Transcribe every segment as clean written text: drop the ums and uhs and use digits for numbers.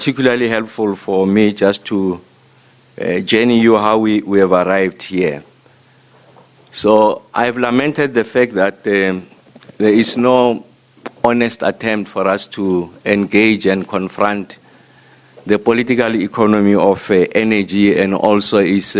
particularly helpful for me just to journey you how we have arrived here. So I've lamented the fact that there is no honest attempt for us to engage and confront the political economy of energy and also its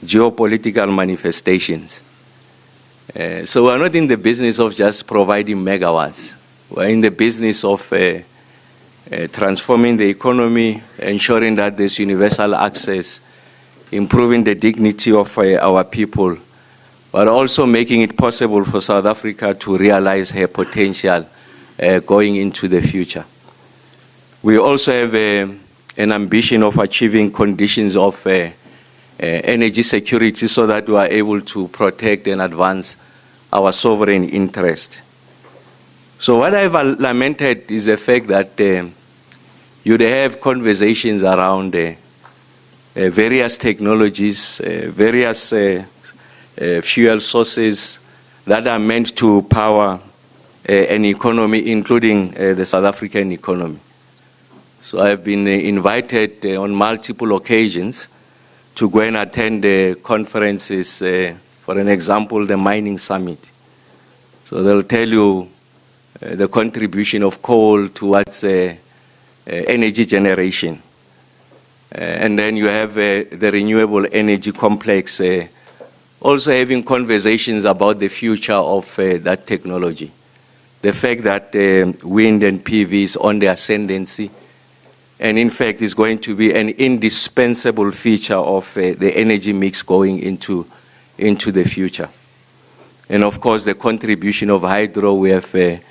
geopolitical manifestations. So we're not in the business of just providing megawatts. We're in the business of transforming the economy, ensuring that there's universal access, improving the dignity of our people, but also making it possible for South Africa to realize her potential going into the future. We also have an ambition of achieving conditions of energy security so that we are able to protect and advance our sovereign interest. So what I've lamented is the fact that you'd have conversations around various technologies, various fuel sources that are meant to power an economy, including the South African economy. So I've been invited on multiple occasions to go and attend conferences, for an example, the mining summit. So they'll tell you the contribution of coal towards energy generation. And then you have the renewable energy complex, also having conversations about the future of that technology. The fact that wind and PV is on the ascendancy, and in fact is going to be an indispensable feature of the energy mix going into the future. And of course, the contribution of hydro, we have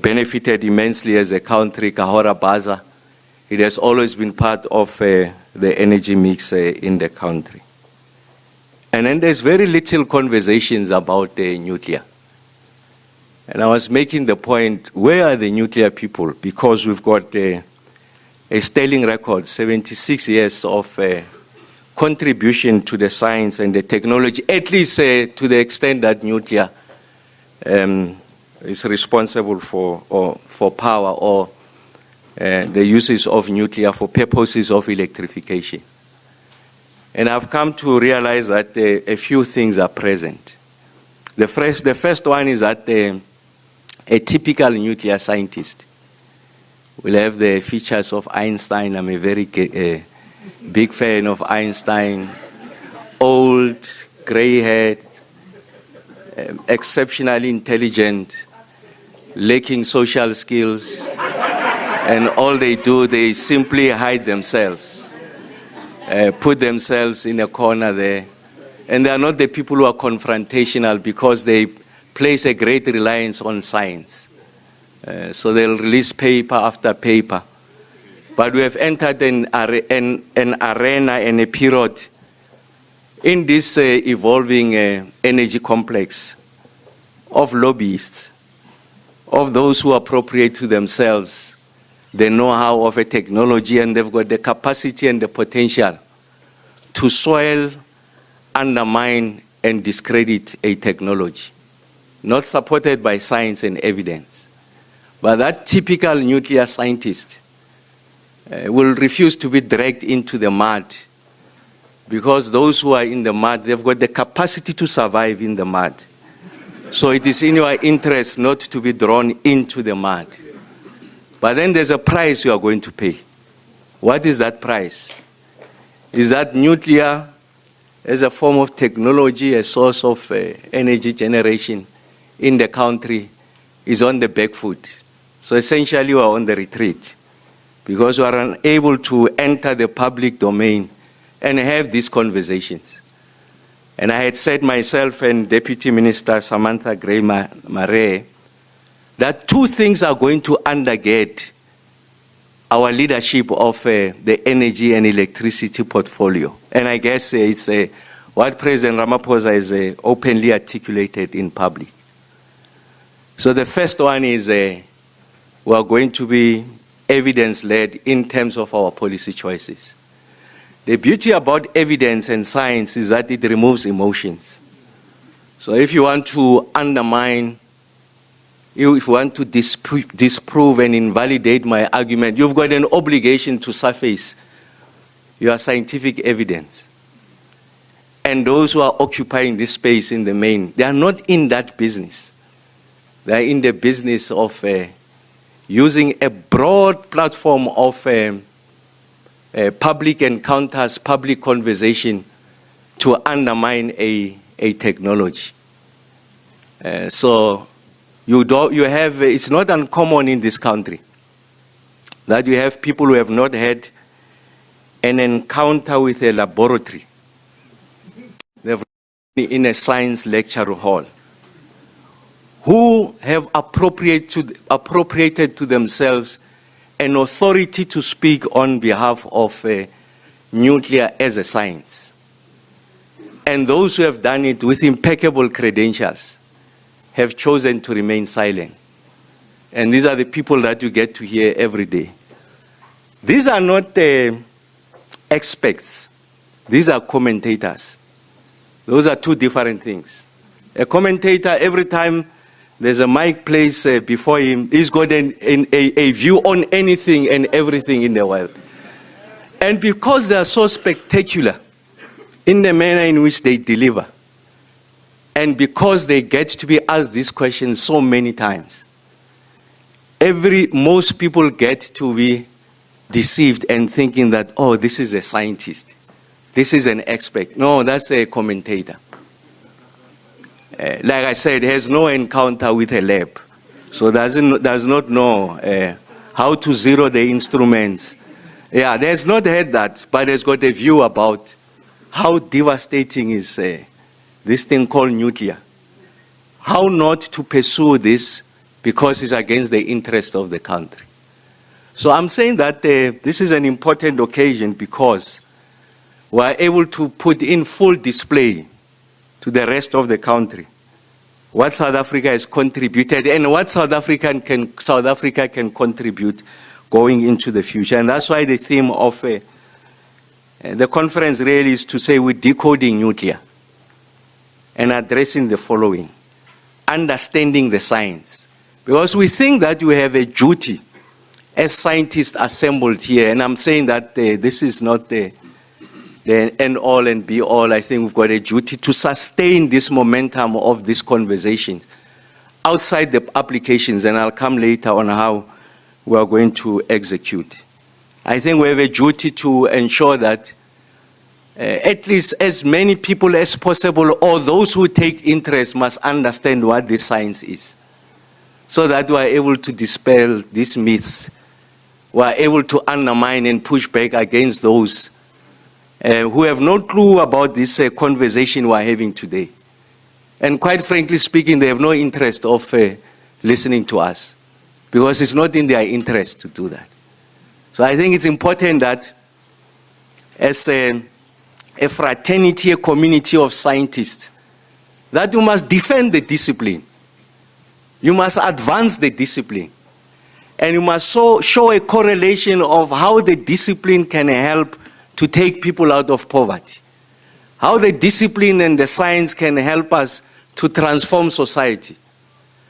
benefited immensely as a country, Kahora Baza. It has always been part of the energy mix in the country. And then there's very little conversations about nuclear. And I was making the point, where are the nuclear people? Because we've got a sterling record, 76 years of contribution to the science and the technology, at least to the extent that nuclear is responsible for power or the uses of nuclear for purposes of electrification. And I've come to realize that a few things are present. The first one is that a typical nuclear scientist will have the features of Einstein. I'm a very big fan of Einstein. Old, gray-haired, exceptionally intelligent, lacking social skills, and all they do, they simply hide themselves, put themselves in a corner there. And they are not the people who are confrontational because they place a great reliance on science. So they'll release paper after paper. But we have entered an arena and a period in this evolving energy complex of lobbyists, of those who appropriate to themselves the know-how of a technology, and they've got the capacity and the potential to soil, undermine, and discredit a technology, not supported by science and evidence. But that typical nuclear scientist will refuse to be dragged into the mud, because those who are in the mud, they've got the capacity to survive in the mud. So it is in your interest not to be drawn into the mud. But then there's a price you are going to pay. What is that price? Is that nuclear as a form of technology, a source of energy generation in the country, is on the back foot. So essentially we are on the retreat because we are unable to enter the public domain and have these conversations. And I had said myself and Deputy Minister Samantha Gray-Maree that two things are going to undergird our leadership of the energy and electricity portfolio. And I guess it's what President Ramaphosa has openly articulated in public. So the first one is we are going to be evidence-led in terms of our policy choices. The beauty about evidence and science is that it removes emotions. So if you want to undermine if you want to disprove and invalidate my argument, you've got an obligation to surface your scientific evidence. And those who are occupying this space in the main, they are not in that business. They are in the business of using a broad platform of public encounters, public conversation to undermine a technology. So it's not uncommon in this country that you have people who have not had an encounter with a laboratory. They've been in a science lecture hall, who have appropriated to themselves an authority to speak on behalf of nuclear as a science. And those who have done it with impeccable credentials have chosen to remain silent. And these are the people that you get to hear every day. These are not experts. These are commentators. Those are two different things. A commentator, every time there's a mic placed before him, he's got a view on anything and everything in the world. And because they are so spectacular in the manner in which they deliver, and because they get to be asked these questions so many times, most people get to be deceived and thinking that, oh, this is a scientist. This is an expert. No, that's a commentator. Like I said, has no encounter with a lab. So does not know how to zero the instruments. Yeah, there's not had that, but has got a view about how devastating is this thing called nuclear. How not to pursue this because it's against the interest of the country. So I'm saying that this is an important occasion because we are able to put in full display to the rest of the country what South Africa has contributed and what South Africa can contribute going into the future. And that's why the theme of the conference really is to say we're decoding nuclear and addressing the following: understanding the science. Because we think that we have a duty as scientists assembled here, and I'm saying that this is not the end all and be all. I think we've got a duty to sustain this momentum of this conversation outside the applications, and I'll come later on how we are going to execute. I think we have a duty to ensure that at least as many people as possible, or those who take interest, must understand what this science is, so that we are able to dispel these myths. We are able to undermine and push back against those who have no clue about this conversation we are having today. And quite frankly speaking, they have no interest of listening to us, because it's not in their interest to do that. So I think it's important that as a fraternity, a community of scientists, that you must defend the discipline. You must advance the discipline. And you must show a correlation of how the discipline can help to take people out of poverty. How the discipline and the science can help us to transform society.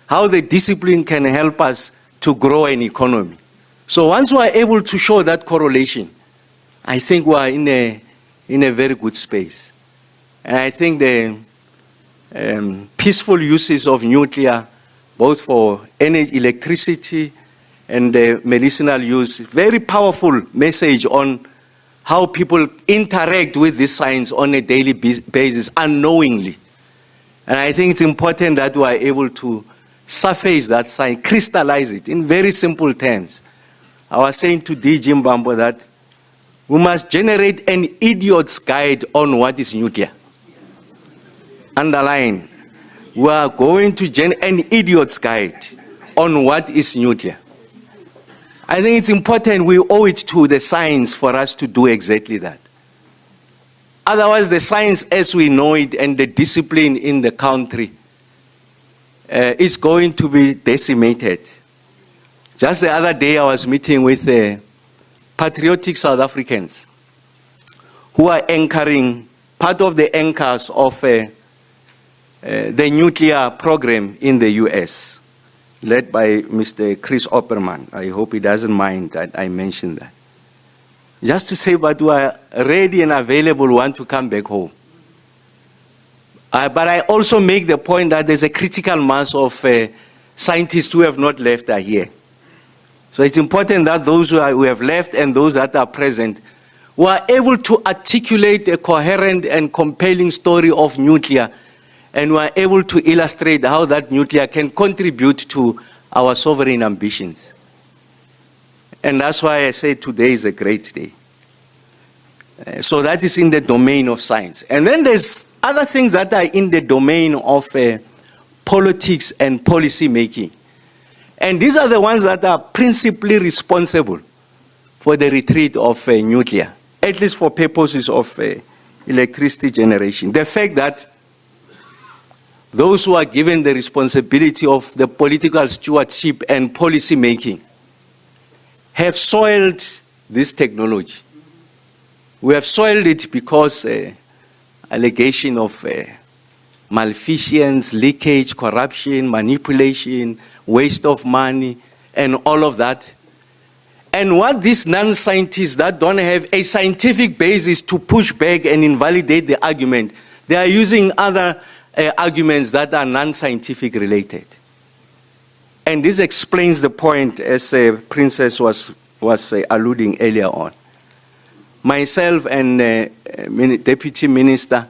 How the discipline can help us to grow an economy. So once we are able to show that correlation, I think we are in a very good space. And I think the peaceful uses of nuclear, both for energy, electricity, and medicinal use, very powerful message on how people interact with this science on a daily basis unknowingly. And I think it's important that we are able to surface that science, crystallize it in very simple terms. I was saying to D. Jimbambo that we must generate an idiot's guide on what is nuclear. Underline, we are going to generate an idiot's guide on what is nuclear. I think it's important we owe it to the science for us to do exactly that. Otherwise, the science as we know it and the discipline in the country is going to be decimated. Just the other day, I was meeting with patriotic South Africans who are anchoring, part of the anchors of the nuclear program in the US. led by Mr. Chris Opperman. I hope he doesn't mind that I mentioned that. Just to say that we are ready and available, want to come back home. But I also make the point that there's a critical mass of scientists who have not left are here. So it's important that those who have left and those that are present were able to articulate a coherent and compelling story of nuclear, and were able to illustrate how that nuclear can contribute to our sovereign ambitions. And that's why I say today is a great day. So that is in the domain of science. And then there's other things that are in the domain of politics and policy making. And these are the ones that are principally responsible for the retreat of nuclear, at least for purposes of electricity generation. The fact that those who are given the responsibility of the political stewardship and policy making have soiled this technology. We have soiled it because allegation of malfeasance, leakage, corruption, manipulation, waste of money, and all of that. And what these non-scientists that don't have a scientific basis to push back and invalidate the argument, they are using other arguments that are non-scientific related. And this explains the point as Princess was alluding earlier on. Myself and Deputy Minister,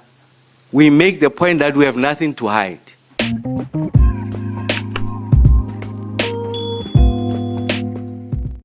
we make the point that we have nothing to hide.